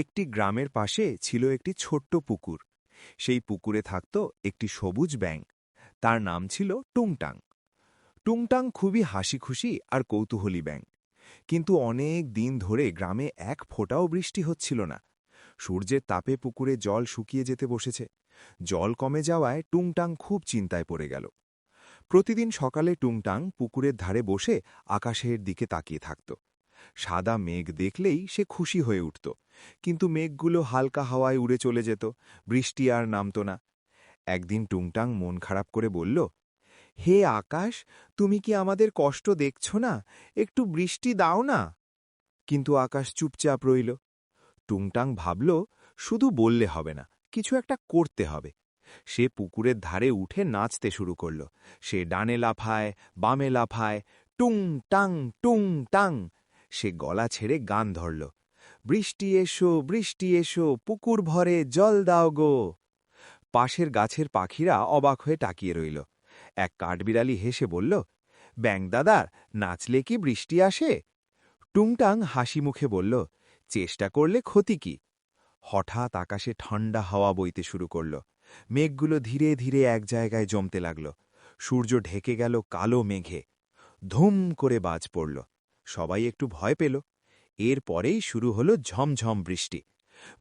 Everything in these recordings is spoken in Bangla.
একটি গ্রামের পাশে ছিল একটি ছোট্ট পুকুর। সেই পুকুরে থাকত একটি সবুজ ব্যাঙ। তার নাম ছিল টুংটাং। টুংটাং খুবই হাসিখুশি আর কৌতূহলী ব্যাঙ। কিন্তু অনেক দিন ধরে গ্রামে এক ফোঁটাও বৃষ্টি হচ্ছিল না। সূর্যের তাপে পুকুরে জল শুকিয়ে যেতে বসেছে। জল কমে যাওয়ায় টুংটাং খুব চিন্তায় পড়ে গেল। প্রতিদিন সকালে টুংটাং পুকুরের ধারে বসে আকাশের দিকে তাকিয়ে থাকত। সাদা মেঘ দেখলেই সে খুশি হয়ে উঠত, কিন্তু মেঘগুলো হালকা হাওয়ায় উড়ে চলে যেত, বৃষ্টি আর নামত না। একদিন টুংটাং মন খারাপ করে বলল, হে আকাশ, তুমি কি আমাদের কষ্ট দেখছ না? একটু বৃষ্টি দাও না। কিন্তু আকাশ চুপচাপ রইল। টুংটাং ভাবল, শুধু বললে হবে না, কিছু একটা করতে হবে। সে পুকুরের ধারে উঠে নাচতে শুরু করল। সে ডানে লাফায়, বামে লাফায়, টুং টাং টুং টাং। সে গলা ছেড়ে গান ধরল, বৃষ্টি এসো, বৃষ্টি এসো, পুকুর ভরে জল দাও গো। পাশের গাছের পাখিরা অবাক হয়ে তাকিয়ে রইল। এক কাঠবিড়ালি হেসে বলল, ব্যাঙ দাদার নাচলে কি বৃষ্টি আসে? টুংটাং হাসি মুখে বলল, চেষ্টা করলে ক্ষতি কি? হঠাৎ আকাশে ঠান্ডা হাওয়া বইতে শুরু করল। মেঘগুলো ধীরে ধীরে এক জায়গায় জমতে লাগল। সূর্য ঢেকে গেল কালো মেঘে। ধুম করে বাজ পড়ল। সবাই একটু ভয় পেল। এর পরেই শুরু হলো ঝমঝম বৃষ্টি।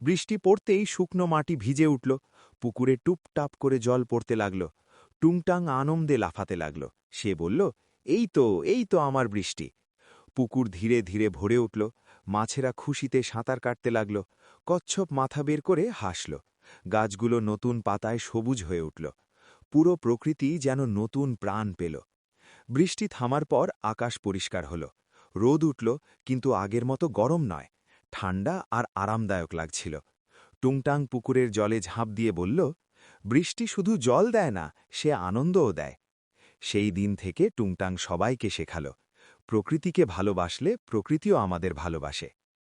বৃষ্টি পড়তেই শুকনো মাটি ভিজে উঠল। পুকুরে টুপটাপ করে জল পড়তে লাগল। টুংটাং আনন্দে লাফাতে লাগল। সে বলল, এই তো, এই তো আমার বৃষ্টি। পুকুর ধীরে ধীরে ভরে উঠল। মাছেরা খুশিতে সাঁতার কাটতে লাগল। কচ্ছপ মাথা বের করে হাসল। গাছগুলো নতুন পাতায় সবুজ হয়ে উঠল। পুরো প্রকৃতি যেন নতুন প্রাণ পেল। বৃষ্টি থামার পর আকাশ পরিষ্কার হল। রোদ উঠল, কিন্তু আগের মতো গরম নয়। ঠান্ডা আর আরামদায়ক লাগছিল। টুংটাং পুকুরের জলে ঝাঁপ দিয়ে বলল, বৃষ্টি শুধু জল দেয় না, সে আনন্দও দেয়। সেই দিন থেকে টুংটাং সবাইকে শেখাল, প্রকৃতিকে ভালোবাসলে প্রকৃতিও আমাদের ভালোবাসে।